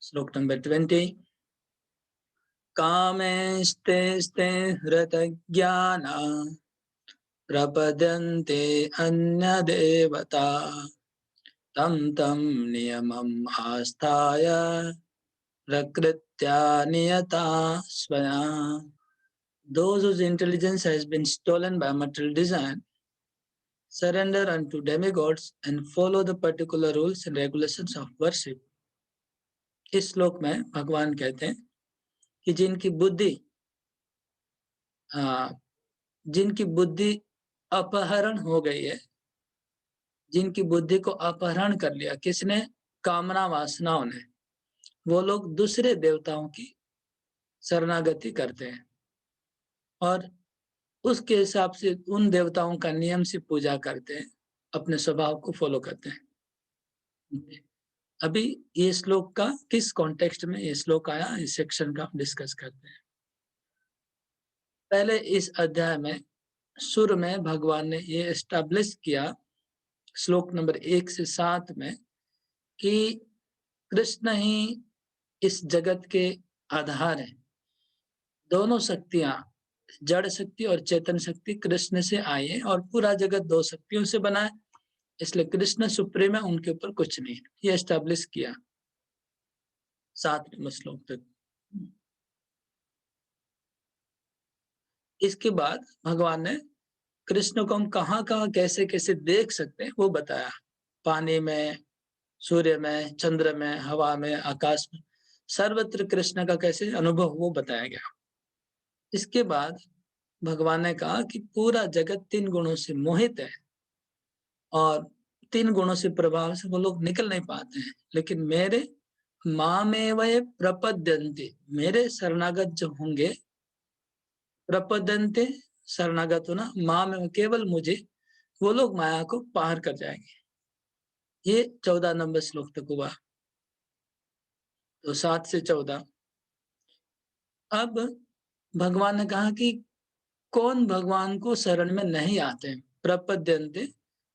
श्लोक नंबर 20। कामेस्ते स्ते हृतज्ञाना प्रपद्यन्ते अन्यदेवता तं तं नियमम् आस्थाय प्रकृत्या नियता स्वया। Those whose intelligence has been stolen by material design surrender unto demigods and follow the particular rules and regulations of worship. इस श्लोक में भगवान कहते हैं कि जिनकी बुद्धि अपहरण हो गई है, जिनकी बुद्धि को अपहरण कर लिया किसने? कामना वासनाओं ने, वो लोग दूसरे देवताओं की शरणागति करते हैं और उसके हिसाब से उन देवताओं का नियम से पूजा करते हैं, अपने स्वभाव को फॉलो करते हैं। अभी ये श्लोक का किस कॉन्टेक्स्ट में ये श्लोक आया, इस सेक्शन का हम डिस्कस करते हैं। पहले इस अध्याय में शुरू में भगवान ने ये एस्टैब्लिश किया श्लोक नंबर 1 से 7 में कि कृष्ण ही इस जगत के आधार हैं। दोनों शक्तियां, जड़ शक्ति और चेतन शक्ति कृष्ण से आई है और पूरा जगत दो शक्तियों से बना है, इसलिए कृष्ण सुप्रीम है, उनके ऊपर कुछ नहीं। ये एस्टैब्लिश किया 7 नंबर श्लोक तक। इसके बाद भगवान ने कृष्ण को हम कहाँ कहाँ कैसे कैसे देख सकते हैं वो बताया। पानी में, सूर्य में, चंद्र में, हवा में, आकाश में, सर्वत्र कृष्ण का कैसे अनुभव वो बताया गया। इसके बाद भगवान ने कहा कि पूरा जगत 3 गुणों से मोहित है और 3 गुणों से प्रभाव से वो लोग निकल नहीं पाते हैं, लेकिन मेरे मामेव प्रपद्यन्ते, मेरे शरणागत जो होंगे, प्रपद्यन्ते शरणागत होना, मामेव केवल मुझे, वो लोग माया को पार कर जाएंगे। ये 14 नंबर श्लोक तक हुआ। तो 7 से 14। अब भगवान ने कहा कि कौन भगवान को शरण में नहीं आते। प्रपद्यन्ते,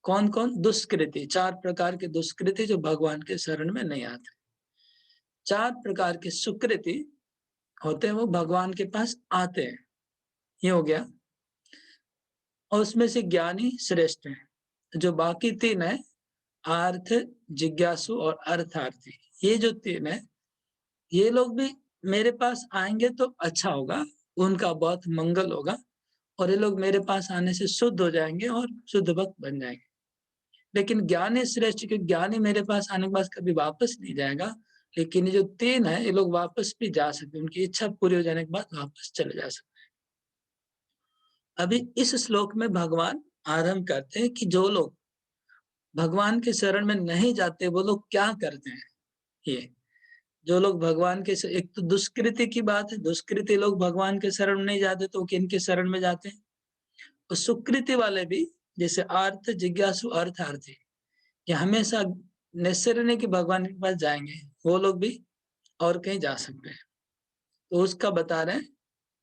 कौन कौन? दुष्कृति, 4 प्रकार के दुष्कृति जो भगवान के शरण में नहीं आते। 4 प्रकार के सुकृति होते हैं, वो भगवान के पास आते हैं। ये हो गया। और उसमें से ज्ञानी श्रेष्ठ है। जो बाकी 3 है, आर्थ, जिज्ञासु और अर्थार्थी, ये जो 3 है, ये लोग भी मेरे पास आएंगे तो अच्छा होगा, उनका बहुत मंगल होगा और ये लोग मेरे पास आने से शुद्ध हो जाएंगे और शुद्ध भक्त बन जाएंगे। लेकिन ज्ञानी श्रेष्ठ के, ज्ञानी मेरे पास आने के बाद कभी वापस नहीं जाएगा, लेकिन ये जो 3 है, ये लोग वापस भी जा सकते हैं, उनकी इच्छा पूरी हो जाने के बाद वापस चले जा सकते हैं। अभी इस श्लोक में भगवान आरंभ करते हैं कि जो लोग भगवान के शरण में नहीं जाते वो लोग क्या करते हैं। ये जो लोग भगवान के, एक तो दुष्कृति की बात है, दुष्कृति लोग भगवान के शरण में नहीं जाते तो किन के शरण में जाते हैं? और सुकृति वाले भी, जैसे आर्थ, जिज्ञासु, अर्थार्थी, ये हमेशा नेसेसरी नहीं कि भगवान के पास जाएंगे, वो लोग भी और कहीं जा सकते हैं। तो उसका बता रहे हैं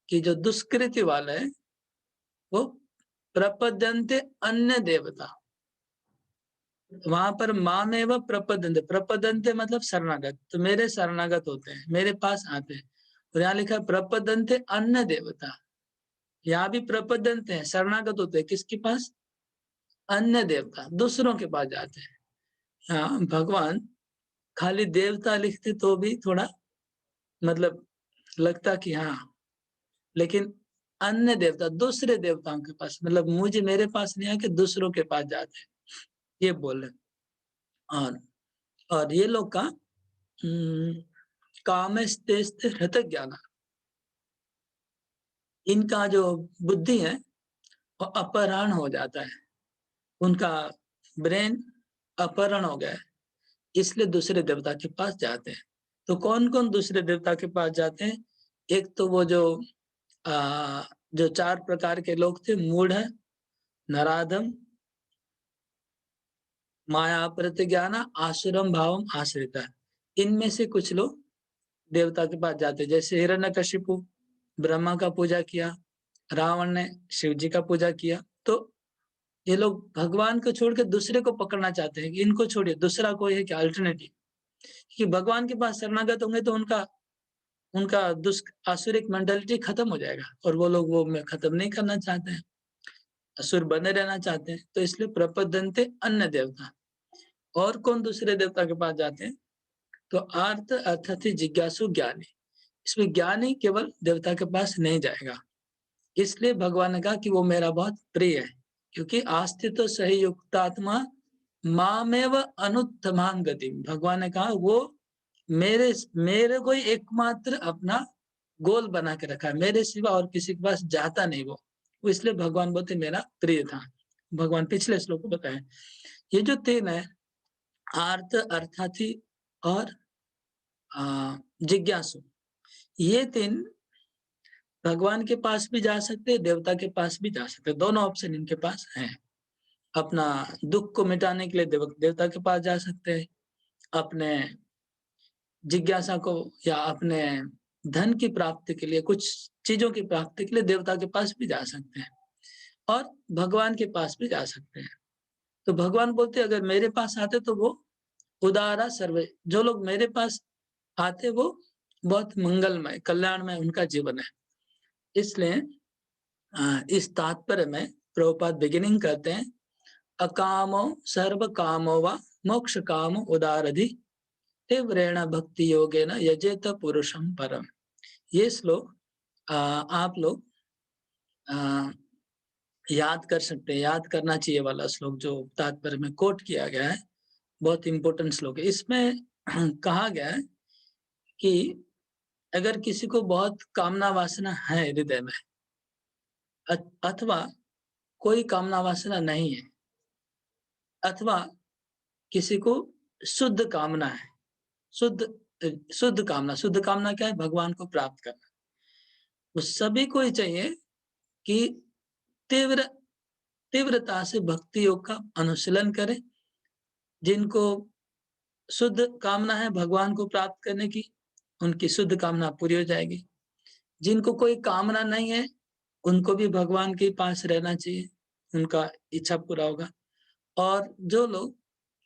कि जो दुष्कृति वाला है वो प्रपद्यन्ते अन्य देवता, वहां पर मामेव प्रपद्यन्ते, प्रपद्यन्ते मतलब शरणागत, तो मेरे शरणागत होते हैं, मेरे पास आते हैं। और यहाँ लिखा है प्रपद्यन्ते अन्य देवता, यहाँ भी प्रपद्यन्ते हैं, शरणागत होते हैं किसके पास? अन्य देवता, दूसरों के पास जाते हैं। हाँ, भगवान खाली देवता लिखते तो भी थोड़ा मतलब लगता कि हाँ, लेकिन अन्य देवता, दूसरे देवताओं के पास, मतलब मुझे, मेरे पास नहीं आके दूसरों के पास जाते हैं, ये बोल रहे। और ये लोग का कामस्तेस्त हृत ज्ञान, इनका जो बुद्धि है वो अपहरण हो जाता है, उनका ब्रेन अपहरण हो गया है, इसलिए दूसरे देवता के पास जाते हैं। तो कौन कौन दूसरे देवता के पास जाते हैं? एक तो वो जो 4 प्रकार के लोग थे, मूढ़, नराधम, माया प्रतिज्ञान, आसुरम भावम आश्रिता, इनमें से कुछ लोग देवता के पास जाते हैं। जैसे हिरण्यकशिपु ब्रह्मा का पूजा किया, रावण ने शिव जी का पूजा किया, तो ये लोग भगवान को छोड़ के दूसरे को पकड़ना चाहते हैं कि इनको छोड़िए, दूसरा कोई है क्या अल्टरनेटिव, कि भगवान के पास शरणागत होंगे तो उनका उनका आसुरिक मेंटालिटी खत्म हो जाएगा और वो लोग वो में खत्म नहीं करना चाहते हैं, असुर बने रहना चाहते हैं। तो इसलिए प्रपद्यन्ते अन्य देवता। और कौन दूसरे देवता के पास जाते हैं? तो आर्त अर्थात जिज्ञासु ज्ञानी। इसमें ज्ञानी केवल देवता के पास नहीं जाएगा। इसलिए भगवान ने कहा कि वो मेरा बहुत प्रिय है, क्योंकि आस्थित सही युक्तात्मा मामेव अनुत्तमां गति। भगवान ने कहा वो मेरे मेरे को ही एकमात्र अपना गोल बना के रखा है, मेरे सिवा और किसी के पास जाता नहीं वो इसलिए भगवान बोलते मेरा प्रिय था। भगवान पिछले श्लोक को बताए। ये जो 3 है, आर्त, अर्थार्थी और जिज्ञासु, ये 3 भगवान के पास भी जा सकते हैं, देवता के पास भी जा सकते हैं, दोनों ऑप्शन इनके पास हैं। अपना दुःख को मिटाने के लिए देवता के पास जा सकते हैं, अपने जिज्ञासा को या अपने धन की प्राप्ति के लिए, कुछ चीज़ों की प्राप्ति के लिए देवता के पास भी जा सकते हैं और भगवान के पास भी जा सकते हैं। तो भगवान बोलते अगर मेरे पास आते तो वो उदारा सर्वे, जो लोग मेरे पास आते वो बहुत मंगलमय, कल्याणमय उनका जीवन है। इसलिए इस तात्पर्य में प्रभुपाद बिगिनिंग करते हैं, अकामो सर्व कामो वा मोक्ष काम उदारधि तीव्रेण भक्ति योगेन यजेत पुरुषम परम। ये श्लोक आप लोग याद कर सकते हैं, याद करना चाहिए वाला श्लोक जो तात्पर्य में कोट किया गया है, बहुत इंपॉर्टेंट श्लोक है। इसमें कहा गया है कि अगर किसी को बहुत कामना वासना है हृदय में अथवा कोई कामना वासना नहीं है, अथवा किसी को शुद्ध कामना है, शुद्ध कामना क्या है? भगवान को प्राप्त करना। वो सभी को ही चाहिए कि तीव्र तीव्रता से भक्ति योग का अनुशीलन करें। जिनको शुद्ध कामना है भगवान को प्राप्त करने की, उनकी शुद्ध कामना पूरी हो जाएगी। जिनको कोई कामना नहीं है, उनको भी भगवान के पास रहना चाहिए, उनका इच्छा पूरा होगा। और जो लोग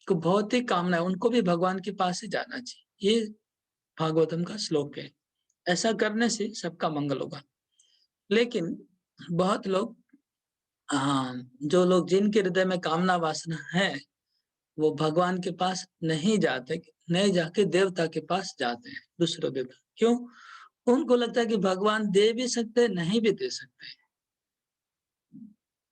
को भौतिक कामना है, उनको भी भगवान के पास ही जाना चाहिए। ये भागवतम का श्लोक है। ऐसा करने से सबका मंगल होगा। लेकिन बहुत लोग जो लोग जिनके हृदय में कामना वासना है, वो भगवान के पास नहीं जाते, नहीं जाके देवता के पास जाते हैं, दूसरे देवता। क्यों? उनको लगता है कि भगवान दे भी सकते हैं, नहीं भी दे सकते हैं।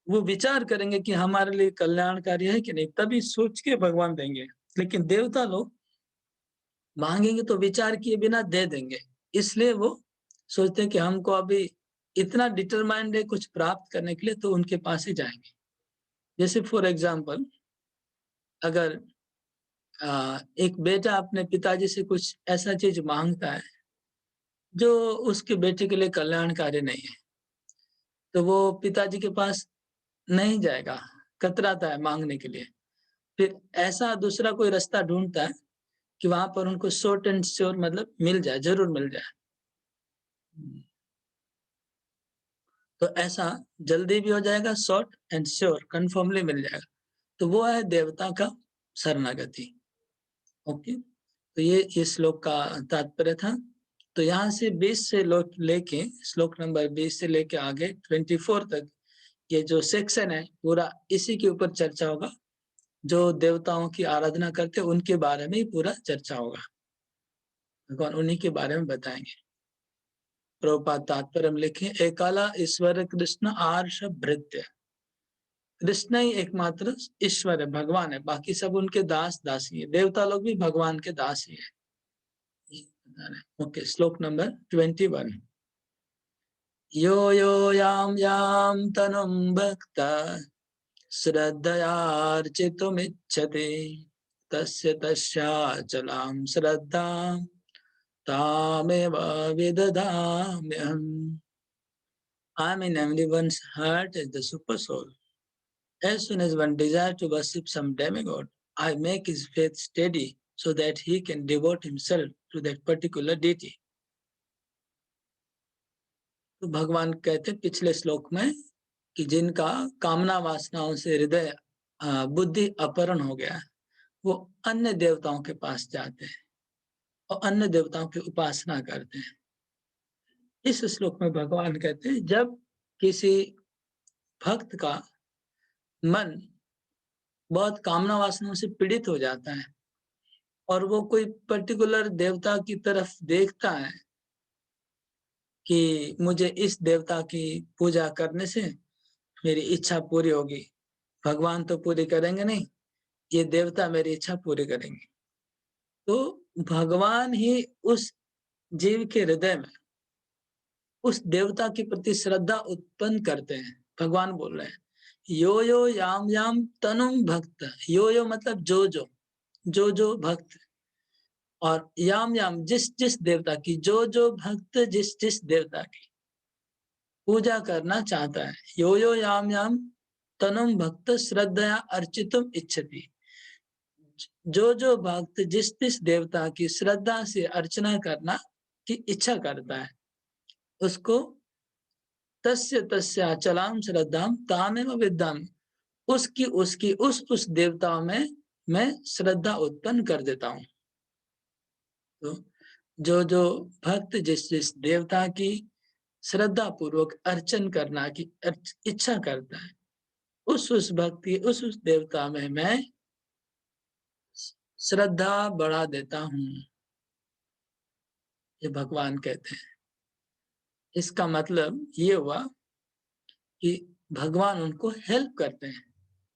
वो विचार करेंगे कि हमारे लिए कल्याणकारी है कि नहीं, तभी सोच के भगवान देंगे। लेकिन देवता लोग मांगेंगे तो विचार किए बिना दे देंगे। इसलिए वो सोचते हैं कि हमको अभी इतना डिटरमाइंड है कुछ प्राप्त करने के लिए, तो उनके पास ही जाएंगे। जैसे फॉर एग्जाम्पल, अगर एक बेटा अपने पिताजी से कुछ ऐसा चीज मांगता है जो उसके बेटे के लिए कल्याणकारी नहीं है, तो वो पिताजी के पास नहीं जाएगा, कतराता है मांगने के लिए। फिर ऐसा दूसरा कोई रास्ता ढूंढता है कि वहां पर उनको शॉर्ट एंड श्योर मतलब मिल जाए, जरूर मिल जाए। तो ऐसा जल्दी भी हो जाएगा, शॉर्ट एंड श्योर कन्फर्मली मिल जाएगा। तो वो है देवता का शरणागति। ओके, तो ये इस श्लोक का तात्पर्य था। तो यहाँ से 20 से लेके श्लोक नंबर 20 से लेके आगे 24 तक ये जो सेक्शन है पूरा इसी के ऊपर चर्चा होगा। जो देवताओं की आराधना करते हैं उनके बारे में ही पूरा चर्चा होगा। भगवान उन्हीं के बारे में बताएंगे। प्रभुपाद तात्पर्य में लिखे, एकाला ईश्वर कृष्ण आर्ष भृत्य। कृष्ण ही एकमात्र ईश्वर है, भगवान है, बाकी सब उनके दास दासी है। देवता लोग भी भगवान के दास ही है। ओके, श्लोक नंबर 21। यो यो याम तनुम भक्ता श्रद्धयार्चितुमिच्छति तस्य तस्याचलां श्रद्धां तामेव विदधाम्यहम्। I am in everyone's heart as the super soul. As soon as one desires to worship some demigod, I make his faith steady so that he can devote himself to that particular deity. तो भगवान कहते पिछले श्लोक में कि जिनका कामना वासनाओं से हृदय बुद्धि अपहरण हो गया, वो अन्य देवताओं के पास जाते हैं। और अन्य देवताओं की उपासना करते हैं। इस श्लोक में भगवान कहते हैं जब किसी भक्त का मन बहुत कामना वासनाओं से पीड़ित हो जाता है और वो कोई पर्टिकुलर देवता की तरफ देखता है कि मुझे इस देवता की पूजा करने से मेरी इच्छा पूरी होगी, भगवान तो पूरी करेंगे नहीं, ये देवता मेरी इच्छा पूरी करेंगे। तो भगवान ही उस जीव के हृदय में उस देवता के प्रति श्रद्धा उत्पन्न करते हैं। भगवान बोल रहे हैं, यो यो याम याम तनुम भक्त, यो यो मतलब जो भक्त, और याम याम जिस जिस देवता की, जो भक्त जिस जिस देवता की पूजा करना चाहता है, यो यो याम याम तनुम भक्त श्रद्धया अर्चितुम इच्छति, जो भक्त जिस जिस देवता की श्रद्धा से अर्चना करना की इच्छा करता है, उसको तस्य तस्य अचलाम श्रद्धाम तामेव विद्याम, उसकी उसकी उस देवता में मैं श्रद्धा उत्पन्न कर देता हूँ। तो जो भक्त जिस जिस देवता की श्रद्धा पूर्वक अर्चन करना की इच्छा करता है, उस भक्ति उस देवता में मैं श्रद्धा बढ़ा देता हूँ, ये भगवान कहते हैं। इसका मतलब ये हुआ कि भगवान उनको हेल्प करते हैं,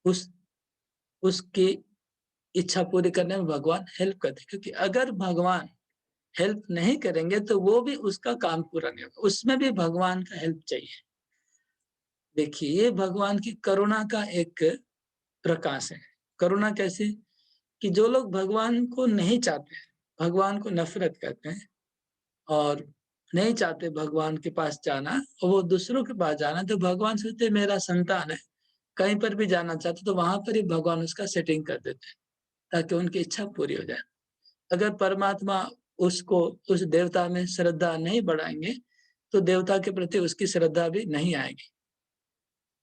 उस उसकी इच्छा पूरी करने में भगवान हेल्प करते हैं, क्योंकि अगर भगवान हेल्प नहीं करेंगे तो वो भी उसका काम पूरा नहीं होगा, उसमें भी भगवान का हेल्प चाहिए। देखिए, ये भगवान की करुणा का एक प्रकाश है। करुणा कैसे? कि जो लोग भगवान को नहीं चाहते, भगवान को नफरत करते हैं और नहीं चाहते भगवान के पास जाना और वो दूसरों के पास जाना, तो भगवान सोचते मेरा संतान है, कहीं पर भी जाना चाहते तो वहां पर ही भगवान उसका सेटिंग कर देते हैं ताकि उनकी इच्छा पूरी हो जाए। अगर परमात्मा उसको उस देवता में श्रद्धा नहीं बढ़ाएंगे तो देवता के प्रति उसकी श्रद्धा भी नहीं आएगी।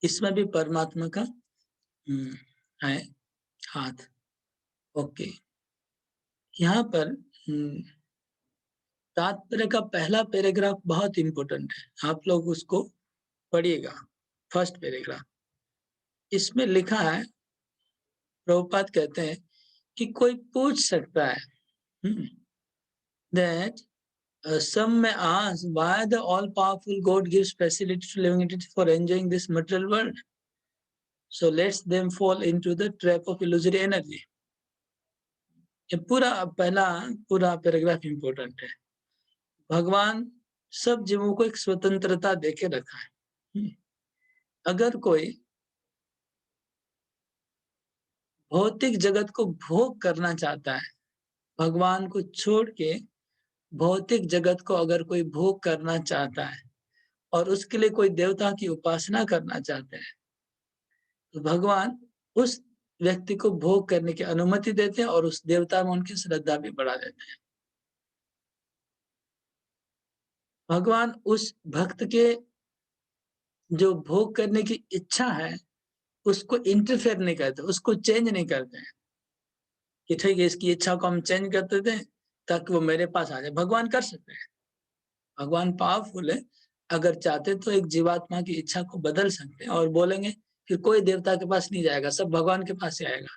इसमें भी परमात्मा का है हाथ। ओके, यहाँ पर तात्पर्य का पहला पैराग्राफ बहुत इंपॉर्टेंट है, आप लोग उसको पढ़िएगा। फर्स्ट पैराग्राफ, इसमें लिखा है, प्रभुपाद कहते हैं कि कोई पूछ सकता है that some may ask why the all-powerful God gives facility to living entities for enjoying this material world. So lets them fall into the trap of illusory energy. ये पूरा पैराग्राफ इंपॉर्टेंट है। भगवान सब जीवों को एक स्वतंत्रता देके रखा है। अगर कोई भौतिक जगत को भोग करना चाहता है, भगवान को छोड़ के भौतिक जगत को अगर कोई भोग करना चाहता है और उसके लिए कोई देवता की उपासना करना चाहते हैं, तो भगवान उस व्यक्ति को भोग करने की अनुमति देते हैं और उस देवता में उनकी श्रद्धा भी बढ़ा देते हैं। भगवान उस भक्त के जो भोग करने की इच्छा है उसको इंटरफेयर नहीं करते, उसको चेंज नहीं करते हैं कि ठीक है इसकी इच्छा को हम चेंज कर देते हैं ताकि वो मेरे पास आ जाए। भगवान कर सकते हैं, भगवान पावरफुल है। अगर चाहते तो एक जीवात्मा की इच्छा को बदल सकते हैं और बोलेंगे फिर कोई देवता के पास नहीं जाएगा, सब भगवान के पास ही आएगा।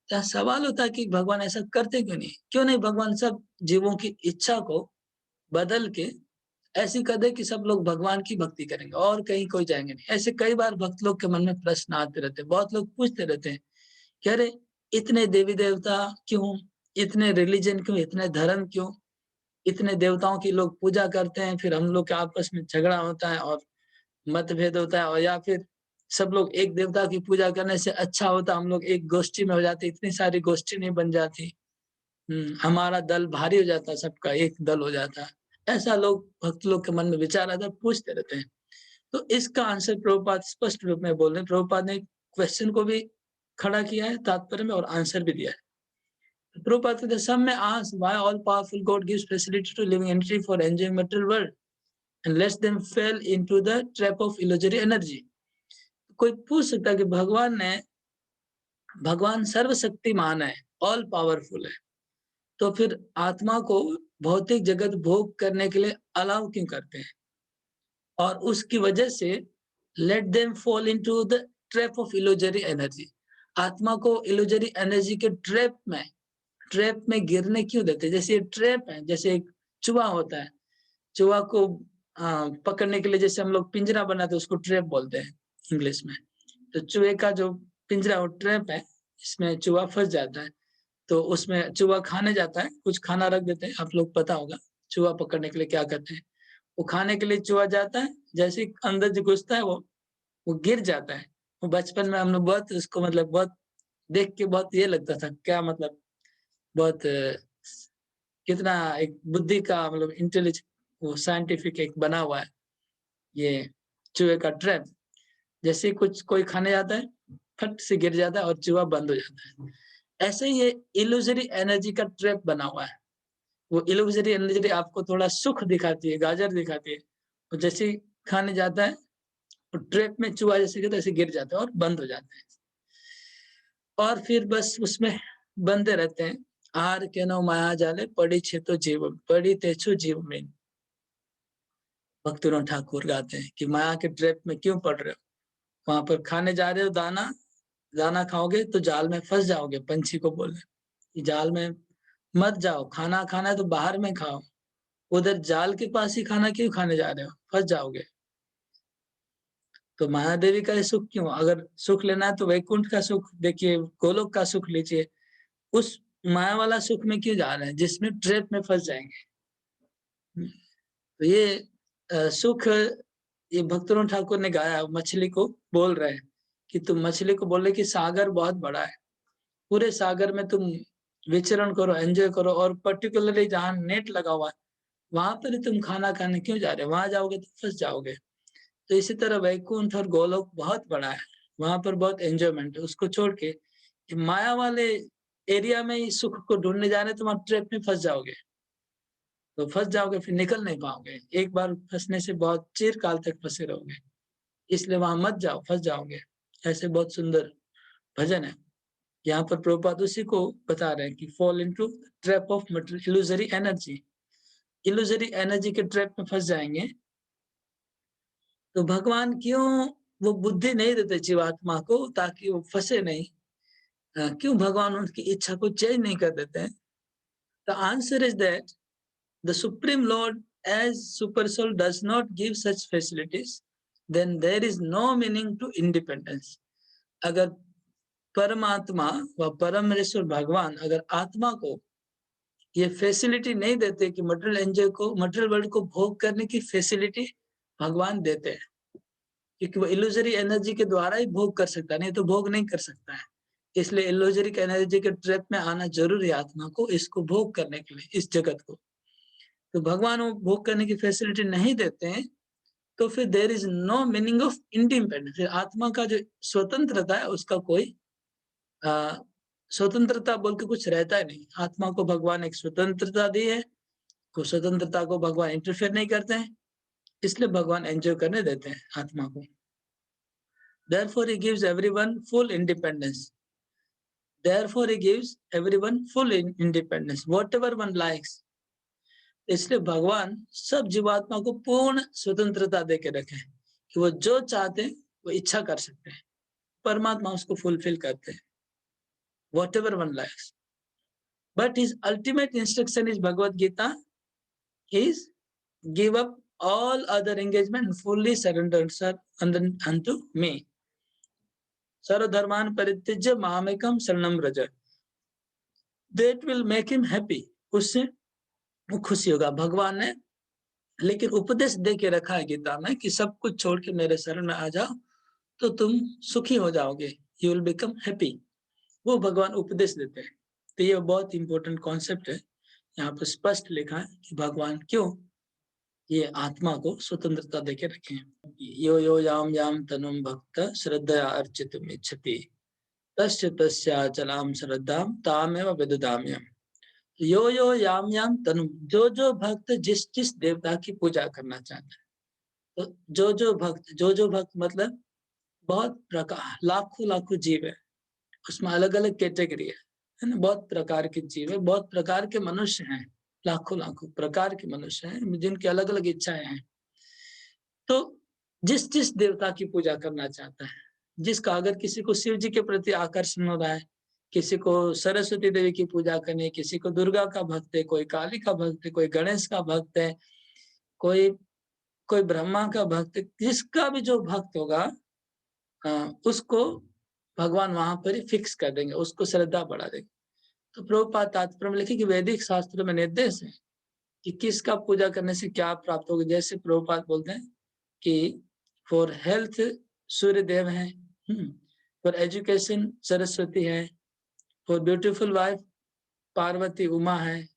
तो सवाल होता है कि भगवान ऐसा करते क्यों नहीं? क्यों नहीं भगवान सब जीवों की इच्छा को बदल के ऐसी कर दे कि सब लोग भगवान की भक्ति करेंगे और कहीं कोई जाएंगे नहीं। ऐसे कई बार भक्त लोग के मन में प्रश्न आते रहते हैं, बहुत लोग पूछते रहते हैं कि अरे इतने देवी देवता क्यों, इतने रिलीजन क्यों, इतने धर्म क्यों, इतने देवताओं की लोग पूजा करते हैं, फिर हम लोग के आपस में झगड़ा होता है और मतभेद होता है, और या फिर सब लोग एक देवता की पूजा करने से अच्छा होता हम लोग एक गोष्ठी में हो जाते, इतनी सारी गोष्ठी नहीं बन जाती, हमारा दल भारी हो जाता, सबका एक दल हो जाता। ऐसा लोग भक्त लोग के मन में विचार आता है, पूछते रहते हैं। तो इसका आंसर प्रभुपाद स्पष्ट रूप में बोल रहे हैं। प्रभुपाद ने क्वेश्चन को भी खड़ा किया है तात्पर्य में और आंसर भी दिया है। Prabhupada said, some may ask why all-powerful God gives facility to living entity for enjoying material world and lets them fall into the trap of illusory energy. कोई पूछ सकता है कि भगवान सर्वशक्तिमान है, ऑल पावरफुल है, तो फिर आत्मा को भौतिक जगत भोग करने के लिए अलाउ क्यों करते हैं? और उसकी वजह से let them fall into the trap of illusory energy. आत्मा को इल्यूजरी एनर्जी के ट्रैप में गिरने क्यों देते हैं? जैसे ये ट्रैप है, जैसे एक चूहा होता है, चूहा को पकड़ने के लिए जैसे हम लोग पिंजरा बनाते हैं उसको ट्रैप बोलते हैं इंग्लिश में। तो चूहे का जो पिंजरा वो ट्रैप है, इसमें चूहा फंस जाता है, तो उसमें चूहा खाने जाता है, कुछ खाना रख देते हैं, आप लोग पता होगा चूहा पकड़ने के लिए क्या करते हैं। वो खाने के लिए चूहा जाता है, जैसे ही अंदर जो घुसता है वो गिर जाता है। वो बचपन में हम लोग बहुत उसको मतलब बहुत देख के बहुत ये लगता था, क्या मतलब बहुत कितना एक बुद्धि का मतलब वो साइंटिफिक एक बना हुआ है ये चूहे का ट्रैप। जैसे ही कुछ कोई खाने जाता है, फट से गिर जाता है और चूहा बंद हो जाता है। ऐसे ही ये इल्यूजरी एनर्जी का ट्रैप बना हुआ है। वो इल्यूजरी एनर्जी आपको थोड़ा सुख दिखाती है, गाजर दिखाती है, और जैसे ही खाने जाता है, तो ट्रैप में चूहा जैसे गिरता है, ऐसे गिर जाता है और बंद हो जाता है। और फिर बस उसमें बंधे रहते हैं। आहार केनो माया जाले पड़ी छे तो जीव पड़ी तेछो जीव में। भक्तिनाथ ठाकुर गाते हैं कि माया के ट्रैप में क्यों पड़ रहे हो? वहां पर खाने जा रहे हो दाना, दाना खाओगे तो जाल में फंस जाओगे। पंछी को बोले कि जाल में मत जाओ, खाना खाना है तो बाहर में खाओ, उधर जाल के पास ही खाना क्यों खाने जा रहे हो, फंस जाओगे। तो माया देवी का ये सुख क्यों? अगर सुख लेना है तो वैकुंठ का सुख देखिए, गोलोक का सुख लीजिए। उस माया वाला सुख में क्यों जा रहे हैं जिसमें ट्रैप में फंस जाएंगे? तो ये सुख ये भक्तों ठाकुर ने गाया, मछली को बोल रहे हैं कि तुम मछली को बोल रहे कि सागर बहुत बड़ा है, पूरे सागर में तुम विचरण करो, एंजॉय करो, और पर्टिकुलरली जहाँ नेट लगा हुआ है वहां पर ही तुम खाना खाने क्यों जा रहे हो? वहां जाओगे तो फंस जाओगे। तो इसी तरह वैकुंठ और गोलोक बहुत बड़ा है, वहां पर बहुत एंजॉयमेंट है। उसको छोड़ के माया वाले एरिया में ही सुख को ढूंढने जा रहे, तुम वहां ट्रैप में फंस जाओगे, तो फंस जाओगे, फिर निकल नहीं पाओगे। एक बार फंसने से बहुत चिरकाल तक फंसे रहोगे, इसलिए वहां मत जाओ, फंस जाओगे। ऐसे बहुत सुंदर भजन है। यहाँ पर प्रभुपाद उसी को बता रहे हैं कि fall into trap of illusory energy. Illusory energy के ट्रैप में फंस जाएंगे तो भगवान क्यों वो बुद्धि नहीं देते जीवात्मा को ताकि वो फंसे नहीं? क्यों भगवान उनकी इच्छा को चेंज नहीं कर देते हैं? The answer is that the supreme Lord as super soul does not give such facilities, then there is no meaning to independence. अगर परमात्मा व परमेश्वर भगवान अगर आत्मा को ये फैसिलिटी नहीं देते कि मटेरियल एंजॉय को, मटेरियल वर्ल्ड को भोग करने की फैसिलिटी भगवान देते हैं, क्योंकि वो इल्यूजरी एनर्जी के द्वारा ही भोग कर सकता है, नहीं तो भोग नहीं कर सकता है। इसलिए इल्यूजरी एनर्जी के ट्रैप में आना जरूरी है आत्मा को, इसको भोग करने के लिए, इस जगत को। तो भगवान वो भोग करने की फैसिलिटी नहीं देते हैं, तो फिर there is no meaning of independence. फिर आत्मा का जो स्वतंत्रता है उसका कोई स्वतंत्रता बोल के कुछ रहता है नहीं। आत्मा को भगवान एक स्वतंत्रता दी है, को स्वतंत्रता को भगवान इंटरफेयर नहीं करते हैं, इसलिए भगवान एंजॉय करने देते हैं आत्मा को। Therefore he gives everyone full independence. Therefore he gives everyone full independence, whatever one likes. इसलिए भगवान सब जीवात्मा को पूर्ण स्वतंत्रता दे के रखे हैं कि वो जो चाहते हैं वो इच्छा कर सकते हैं। परमात्मा उसको फुलफिल करते हैं, whatever one likes. But his ultimate instruction is Bhagavad Gita is give up all other engagement and fully surrender unto me. सर्वधर्मान परित्यज्य मामेकम शरणम Vraj. That will make him happy. उससे वो खुशी होगा। भगवान ने लेकिन उपदेश दे के रखा है गीता में कि सब कुछ छोड़ के मेरे शरण में आ जाओ तो तुम सुखी हो जाओगे, यू विल बिकम हैप्पी। वो भगवान उपदेश देते हैं। तो ये बहुत इंपॉर्टेंट कॉन्सेप्ट है। यहाँ पर स्पष्ट लिखा है कि भगवान क्यों ये आत्मा को स्वतंत्रता देके रखे हैं। यो यो याम याम तनुम भक्त श्रद्धया अर्चितुम इच्छति तस्य तस्याचलाम श्रद्धाम तामेव विदुदाम्यहम्। यो यो याम याम तनुम, जो जो भक्त जिस जिस देवता की पूजा करना चाहता है, तो जो जो भक्त मतलब बहुत प्रकार, लाखों लाखों जीव है, उसमें अलग अलग कैटेगरी है ना, बहुत प्रकार के जीव है, बहुत प्रकार के मनुष्य हैं। लाखों लाखों प्रकार के मनुष्य हैं जिनकी अलग अलग इच्छाएं हैं। तो जिस जिस देवता की पूजा करना चाहता है, जिसका अगर किसी को शिव जी के प्रति आकर्षण हो रहा है, किसी को सरस्वती देवी की पूजा करनी है, किसी को दुर्गा का भक्त है, कोई काली का भक्त है, कोई गणेश का भक्त है, कोई कोई ब्रह्मा का भक्त है, जिसका भी जो भक्त होगा उसको भगवान वहां पर ही फिक्स कर देंगे, उसको श्रद्धा बढ़ा देंगे। तो प्रभुपाद तात्पर्य में लिखे कि वैदिक शास्त्रों में निर्देश है कि किसका पूजा करने से क्या प्राप्त होगा। जैसे प्रभुपाद बोलते हैं कि फॉर हेल्थ सूर्य देव है, फॉर एजुकेशन सरस्वती है, for beautiful wife Parvati Uma है,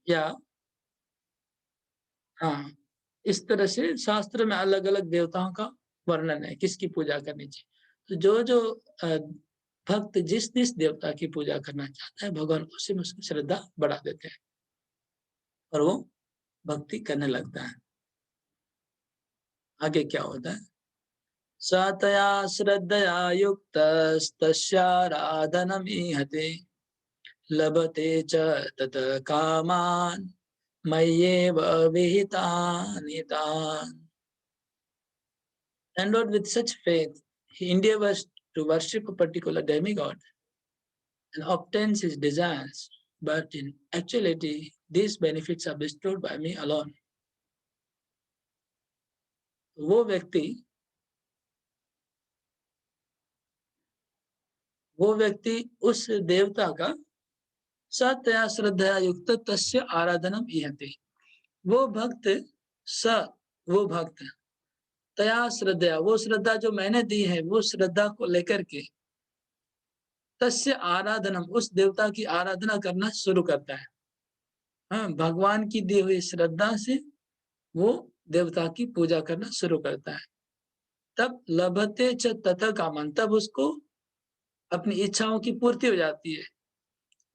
या हाँ, इस तरह से शास्त्र में अलग अलग देवताओं का वर्णन है किसकी पूजा करनी चाहिए। तो जो जो भक्त जिस जिस देवता की पूजा करना चाहता है, भगवान उसी में उसकी श्रद्धा बढ़ा देते हैं और वो भक्ति करने लगता है। आगे क्या होता है? सतया श्रद्धया युक्तस्तस्याराधनमीहते लभते च तत कामान् मय्येव विहितानि तान्। Endowed with such faith, he endeavors to worship a particular demigod and obtains his desires, but in actuality, these benefits are bestowed by me alone. वो व्यक्ति उस देवता का सतया श्रद्धया युक्त तस्य आराधनम इहते। वो भक्त वो भक्त तया श्रद्धया, वो श्रद्धा जो मैंने दी है, वो श्रद्धा को लेकर के तस्य आराधनम, उस देवता की आराधना करना शुरू करता है। हाँ, भगवान की दी हुई श्रद्धा से वो देवता की पूजा करना शुरू करता है। तब लभते च तत कामन, तब उसको अपनी इच्छाओं की पूर्ति हो जाती है।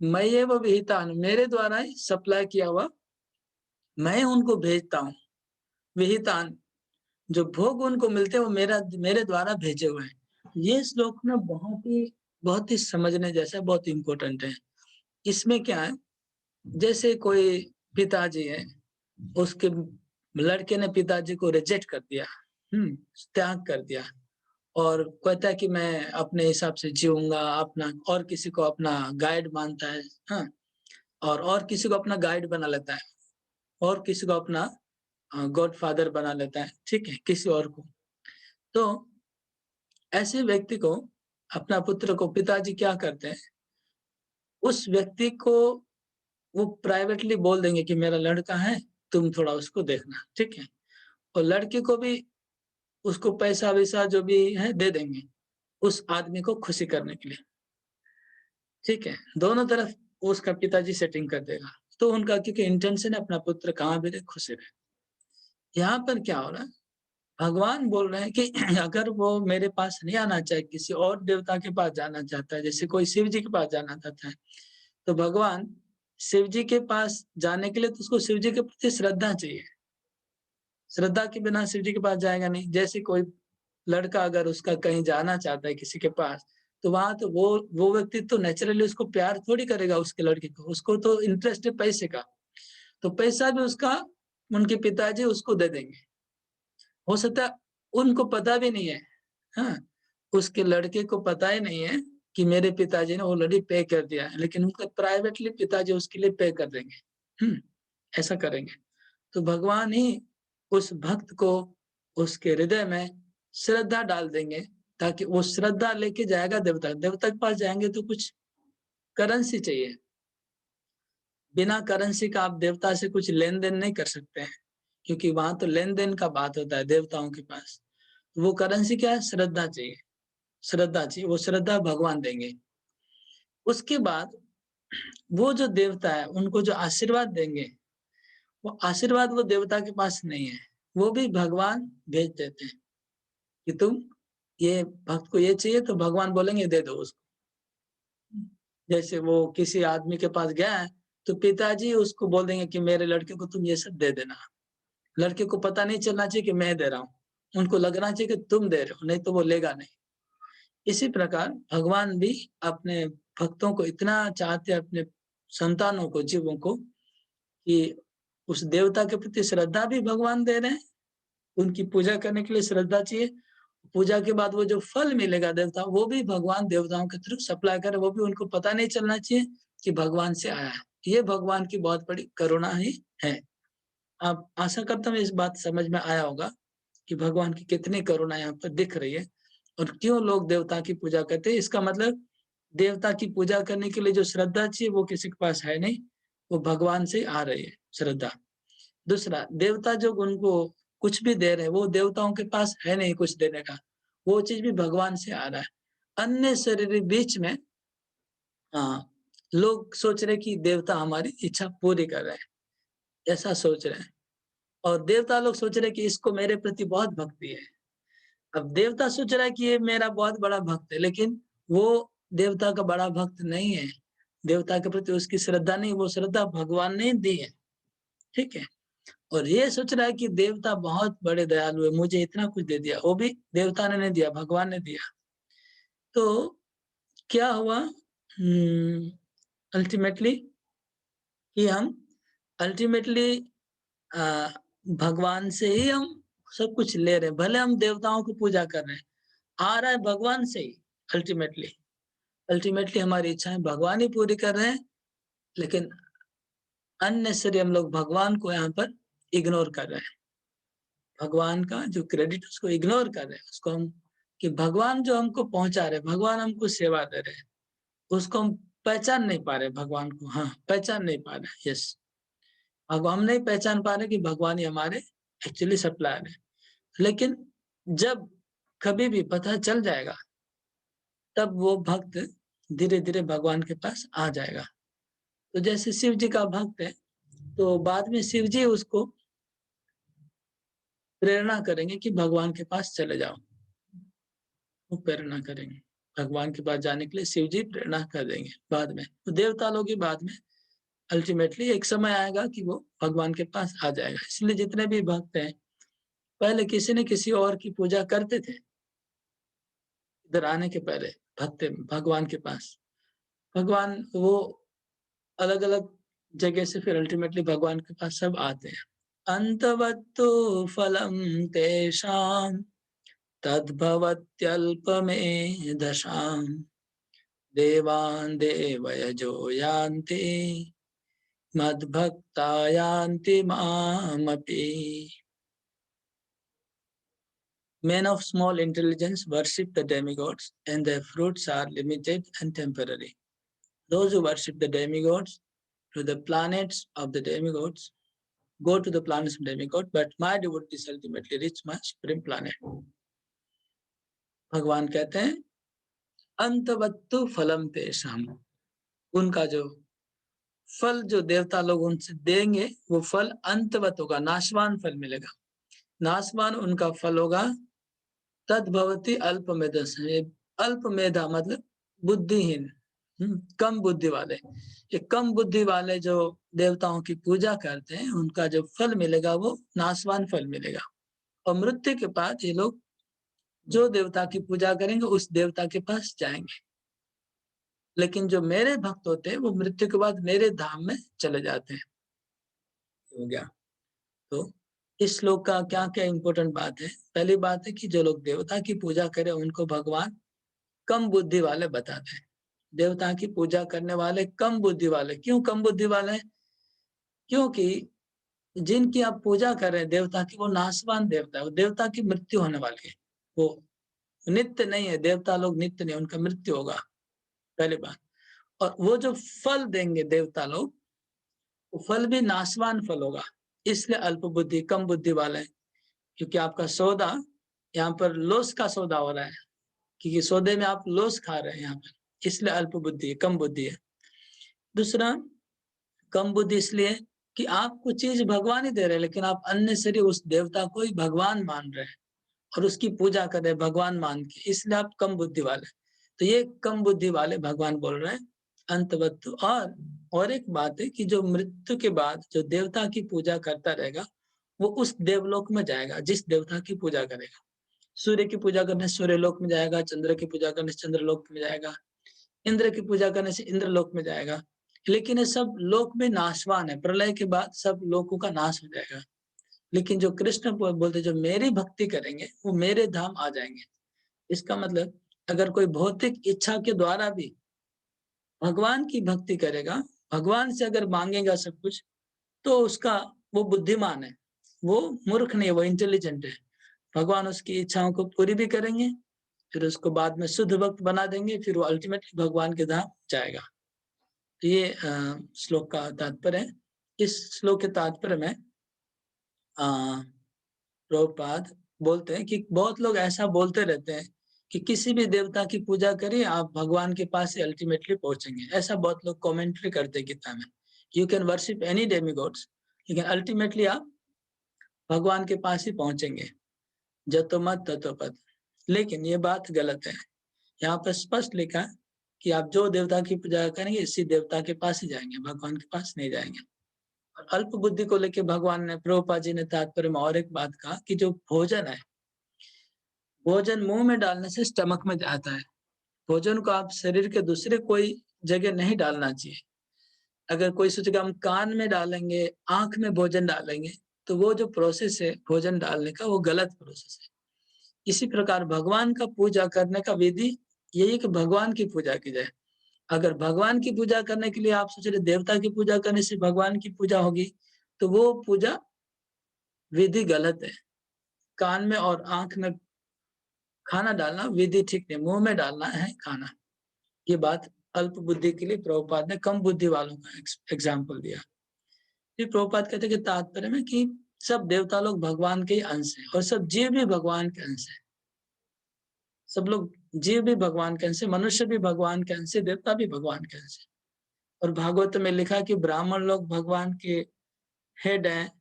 मय्येव विहितान्, मेरे द्वारा ही सप्लाई किया हुआ मैं उनको भेजता हूँ। विहितान्, जो भोग उनको मिलते हैं वो मेरे द्वारा भेजे हुए हैं। ये श्लोक ना बहुत ही समझने जैसा, बहुत इम्पोर्टेंट है। इसमें क्या है, जैसे कोई पिताजी है, उसके लड़के ने पिताजी को रिजेक्ट कर दिया, त्याग कर दिया और कहता है कि मैं अपने हिसाब से जीऊंगा अपना, और किसी को अपना गाइड मानता है, हाँ, और किसी को अपना गाइड बना लेता है, और किसी को अपना गॉड फादर बना लेता है, ठीक है, किसी और को। तो ऐसे व्यक्ति को, अपना पुत्र को पिताजी क्या करते हैं, उस व्यक्ति को वो प्राइवेटली बोल देंगे कि मेरा लड़का है, तुम थोड़ा उसको देखना, ठीक है, और लड़के को भी उसको पैसा-वैसा जो भी है दे देंगे, उस आदमी को खुशी करने के लिए, ठीक है। दोनों तरफ उसका पिताजी सेटिंग कर देगा। तो उनका क्योंकि इंटेंशन है अपना पुत्र कहाँ भी रहे, खुश रहे। यहाँ पर क्या हो रहा है, भगवान बोल रहे हैं कि अगर वो मेरे पास नहीं आना चाहे, किसी और देवता के पास जाना चाहता है, जैसे कोई शिव जी के पास जाना चाहता है, तो भगवान शिव जी के पास जाने के लिए तो उसको शिव जी के प्रति श्रद्धा चाहिए। श्रद्धा के बिना शिव जी के पास जाएगा नहीं। जैसे कोई लड़का अगर उसका कहीं जाना चाहता है किसी के पास, तो वहाँ तो वो व्यक्ति तो नेचुरली उसको प्यार थोड़ी करेगा उसके लड़के को, उसको तो इंटरेस्ट है पैसे का, तो पैसा भी उसका उनके पिताजी उसको दे देंगे। हो सकता है उनको पता भी नहीं है, हाँ, उसके लड़के को पता ही नहीं है कि मेरे पिताजी ने ऑलरेडी पे कर दिया है, लेकिन उनका प्राइवेटली पिताजी उसके लिए पे कर देंगे, ऐसा करेंगे। तो भगवान ही उस भक्त को उसके हृदय में श्रद्धा डाल देंगे, ताकि वो श्रद्धा लेके जाएगा देवता के पास जाएंगे तो कुछ करेंसी चाहिए। बिना करेंसी का आप देवता से कुछ लेन-देन नहीं कर सकते हैं, क्योंकि वहाँ तो लेन-देन का बात होता है देवताओं के पास। वो करेंसी क्या है? श्रद्धा चाहिए, श्रद्धा चाहिए, वो श्रद्धा भगवान देंगे। उसके बाद वो जो देवता है उनको जो आशीर्वाद देंगे, वो आशीर्वाद वो देवता के पास नहीं है, वो भी भगवान भेज देते हैं कि तुम ये भक्त को ये चाहिए, तो भगवान बोलेंगे दे दो उसको। जैसे वो किसी आदमी के पास गया है, तो पिताजी उसको बोल देंगे कि मेरे लड़के को तुम ये सब दे देना। लड़के को पता नहीं चलना चाहिए कि मैं दे रहा हूँ, उनको लगना चाहिए कि तुम दे रहे हो, नहीं तो वो लेगा नहीं। इसी प्रकार भगवान भी अपने भक्तों को इतना चाहते हैं अपने संतानों को, जीवों को, कि उस देवता के प्रति श्रद्धा भी भगवान दे रहे हैं, उनकी पूजा करने के लिए श्रद्धा चाहिए। पूजा के बाद वो जो फल मिलेगा देवता, वो भी भगवान देवताओं के थ्रू सप्लाई करे, वो भी उनको पता नहीं चलना चाहिए कि भगवान से आया है। ये भगवान की बहुत बड़ी करुणा ही है। आप आशा करता हूँ इस बात समझ में आया होगा कि भगवान की कितनी करुणा यहाँ पर दिख रही है और क्यों लोग देवता की पूजा करते हैं। इसका मतलब देवता की पूजा करने के लिए जो श्रद्धा चाहिए वो किसी के पास है नहीं, वो भगवान से आ रही है श्रद्धा। दूसरा, देवता जो उनको कुछ भी दे रहे हैं, वो देवताओं के पास है नहीं कुछ देने का, वो चीज़ भी भगवान से आ रहा है। अन्य शरीरी बीच में लोग सोच रहे हैं कि देवता हमारी इच्छा पूरी कर रहे हैं, ऐसा सोच रहे हैं। और देवता लोग सोच रहे हैं कि इसको मेरे प्रति बहुत भक्ति है। अब देवता सोच रहा है कि ये मेरा बहुत बड़ा भक्त है, लेकिन वो देवता का बड़ा भक्त नहीं है। देवता के प्रति उसकी श्रद्धा नहीं, वो श्रद्धा भगवान ने दी है, ठीक है? और ये सोच रहा है कि देवता बहुत बड़े दयालु है, मुझे इतना कुछ दे दिया, वो भी देवता ने नहीं दिया, भगवान ने दिया। तो क्या हुआ अल्टीमेटली कि हम अल्टीमेटली अ, भगवान से ही हम सब कुछ ले रहे हैं। भले हम देवताओं की पूजा कर रहे हैं, आ रहा है भगवान से ही अल्टीमेटली। अल्टीमेटली हमारी इच्छाएँ भगवान ही पूरी कर रहे हैं, लेकिन अननेसेसरी हम लोग भगवान को यहाँ पर इग्नोर कर रहे हैं। भगवान का जो क्रेडिट उसको इग्नोर कर रहे हैं, उसको हम कि भगवान जो हमको पहुँचा रहे हैं, भगवान हमको सेवा दे रहे हैं, उसको हम पहचान नहीं पा रहे भगवान को। हाँ, पहचान नहीं पा रहे। यस, अब हम नहीं पहचान पा रहे कि भगवान ही हमारे एक्चुअली सप्लायर हैं। लेकिन जब कभी भी पता चल जाएगा, तब वो भक्त धीरे-धीरे भगवान के पास आ जाएगा। तो जैसे शिव जी का भक्त है, तो बाद में शिव जी उसको प्रेरणा करेंगे कि भगवान के पास चले जाओ। वो प्रेरणा करेंगे। भगवान के पास जाने के लिए शिव जी प्रेरणा कर देंगे बाद में। तो देवता लोग ही बाद में अल्टीमेटली एक समय आएगा कि वो भगवान के पास आ जाएगा। इसलिए जितने भी भक्त हैं, पहले किसी न किसी और की पूजा करते थे। इधर आने के पहले भक्त भगवान के पास। भगवान वो अलग-अलग जगह से फिर अल्टीमेटली भगवान के पास सब आते हैं। अन्तवत्तु फलं तेषां तद्भवत्यल्पमेधसाम् देवान् देवयजो यान्ति मद्भक्ता यान्ति मामपि। Men of small intelligence worship the demigods, and their fruits are limited and temporary. Those who worship the demigods to the planets of the demigods go to the planets of demigod, but my devotees ultimately reach my supreme planet. भगवान कहते हैं अंतवत्तु फलम तेषाम, उनका जो फल जो देवता लोग उनसे देंगे वो फल अंतवत होगा, नाशवान फल मिलेगा। नाशवान उनका फल होगा। तद्भवति अल्पमेधस, अल्पमेधा मतलब बुद्धिहीन, कम बुद्धि वाले। ये कम बुद्धि वाले जो देवताओं की पूजा करते हैं, उनका जो फल मिलेगा वो नाशवान फल मिलेगा। और मृत्यु के बाद ये लोग जो देवता की पूजा करेंगे उस देवता के पास जाएंगे। लेकिन जो मेरे भक्त होते हैं वो मृत्यु के बाद मेरे धाम में चले जाते हैं। हो गया। तो इस श्लोक का क्या-क्या इम्पोर्टेंट बात है। पहली बात है कि जो लोग देवता की पूजा करें उनको भगवान कम बुद्धि वाले बताते हैं। देवता की पूजा करने वाले कम बुद्धि वाले, क्यों कम बुद्धि वाले हैं? क्योंकि जिनकी आप पूजा कर रहे हैं देवता की, वो नाशवान देवता है, वो देवता की मृत्यु होने वाली है। वो नित्य नहीं है, देवता लोग नित्य नहीं, उनका मृत्यु होगा, पहली बात। और वो जो फल देंगे देवता लोग, वो फल भी नाशवान फल होगा, इसलिए अल्प बुद्धि, कम बुद्धि वाले हैं। क्योंकि आपका सौदा यहाँ पर लॉस का सौदा हो रहा है, क्योंकि सौदे में आप लॉस खा रहे हैं यहाँ पर, इसलिए अल्प बुद्धि है, कम बुद्धि है। दूसरा, कम बुद्धि इसलिए कि आपको चीज़ भगवान ही दे रहे हैं, लेकिन आप अननेसेसरी उस देवता को ही भगवान मान रहे हैं और उसकी पूजा कर रहे हैं भगवान मान के, इसलिए आप कम बुद्धि वाले हैं। तो ये कम बुद्धि वाले भगवान बोल रहे हैं अंतवत्तु। और एक बात है कि जो मृत्यु के बाद जो देवता की पूजा करता रहेगा, वो उस देवलोक में जाएगा जिस देवता की पूजा करेगा। सूर्य की पूजा करने से सूर्यलोक में जाएगा, चंद्र की पूजा करने से चंद्रलोक में जाएगा, इंद्र की पूजा करने से इंद्रलोक में जाएगा। लेकिन ये सब लोक में नाशवान है, प्रलय के बाद सब लोकों का नाश हो जाएगा। लेकिन जो कृष्ण बोलते जो मेरी भक्ति करेंगे वो मेरे धाम आ जाएंगे। इसका मतलब अगर कोई भौतिक इच्छा के द्वारा भी भगवान की भक्ति करेगा, भगवान से अगर मांगेगा सब कुछ, तो उसका वो बुद्धिमान है, वो मूर्ख नहीं है, वो इंटेलिजेंट है। भगवान उसकी इच्छाओं को पूरी भी करेंगे, फिर उसको बाद में शुद्ध भक्त बना देंगे, फिर वो अल्टीमेटली भगवान के धाम जाएगा। तो ये श्लोक का तात्पर्य है। इस श्लोक के तात्पर्य में प्रभुपाद बोलते हैं कि बहुत लोग ऐसा बोलते रहते हैं कि किसी भी देवता की पूजा करिए, आप भगवान के पास ही अल्टीमेटली पहुंचेंगे। ऐसा बहुत लोग कमेंट्री करते हैं गीता में, you can worship any demigods, लेकिन अल्टीमेटली आप भगवान के पास ही पहुंचेंगे, जतो मत ततो पद। लेकिन ये बात गलत है। यहाँ पर स्पष्ट लिखा है कि आप जो देवता की पूजा करेंगे इसी देवता के पास ही जाएंगे, भगवान के पास नहीं जाएंगे। और अल्प बुद्धि को लेकर भगवान ने, प्रभुपाद जी ने तात्पर्य में और एक बात कहा कि जो भोजन है, भोजन मुंह में डालने से स्टमक में जाता है। भोजन को आप शरीर के दूसरे कोई जगह नहीं डालना चाहिए। अगर कोई सोचेगा हम कान में डालेंगे, आंख में भोजन डालेंगे, तो वो जो प्रोसेस है भोजन डालने का, वो गलत प्रोसेस है। इसी प्रकार भगवान का पूजा करने का विधि यही कि भगवान की पूजा की जाए। अगर भगवान की पूजा करने के लिए आप सोच रहे देवता की पूजा करने से भगवान की पूजा होगी, तो वो पूजा विधि गलत है। कान में और आंख में खाना डालना विधि ठीक नहीं, मुंह में डालना है खाना। ये बात अल्प बुद्धि के लिए प्रभुपाद ने कम बुद्धि वालों का एग्जाम्पल दिया। फिर प्रभुपाद कहते हैं कि तात्पर्य में कि सब देवता लोग भगवान के अंश हैं और सब जीव भी भगवान के अंश है। सब लोग जीव भी भगवान के अंश है, मनुष्य भी भगवान के अंश है, देवता भी भगवान के अंश है। और भागवत में लिखा कि ब्राह्मण लोग भगवान के हेड हैं,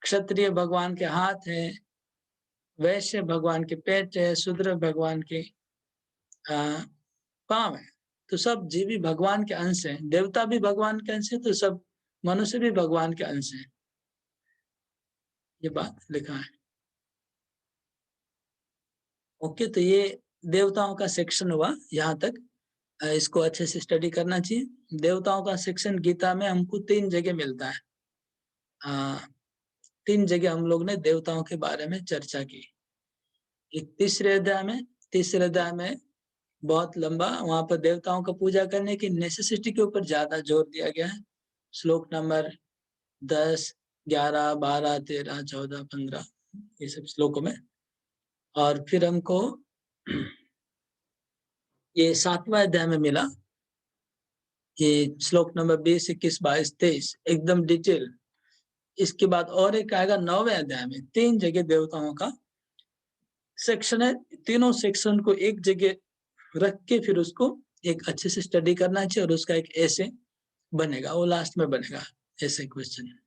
क्षत्रिय भगवान के हाथ है, वैश्य भगवान के पेट है, शूद्र भगवान के पांव है। तो सब जीव भी भगवान के अंश हैं, देवता भी भगवान के अंश है, तो सब मनुष्य भी भगवान के अंश हैं। ये बात लिखा है। ओके, तो ये देवताओं का सेक्शन हुआ यहाँ तक। इसको अच्छे से स्टडी करना चाहिए। देवताओं का सेक्शन गीता में हमको 3 जगह मिलता है। 3 जगह हम लोग ने देवताओं के बारे में चर्चा की। एक तीसरे अध्याय में बहुत लंबा, वहां पर देवताओं का पूजा करने की नेसेसिटी के ऊपर ज्यादा जोर दिया गया है। श्लोक नंबर 10, 11, 12, 13, 14, 15 ये सब श्लोकों में। और फिर हमको ये 7वां अध्याय में मिला, ये श्लोक नंबर 20, 21, 22, 23 एकदम डिटेल। इसके बाद और एक आएगा 9वें अध्याय में, 3 जगह देवताओं का सेक्शन है। तीनों सेक्शन को एक जगह रख के फिर उसको एक अच्छे से स्टडी करना चाहिए और उसका एक ऐसे बनेगा, वो लास्ट में बनेगा ऐसे क्वेश्चन।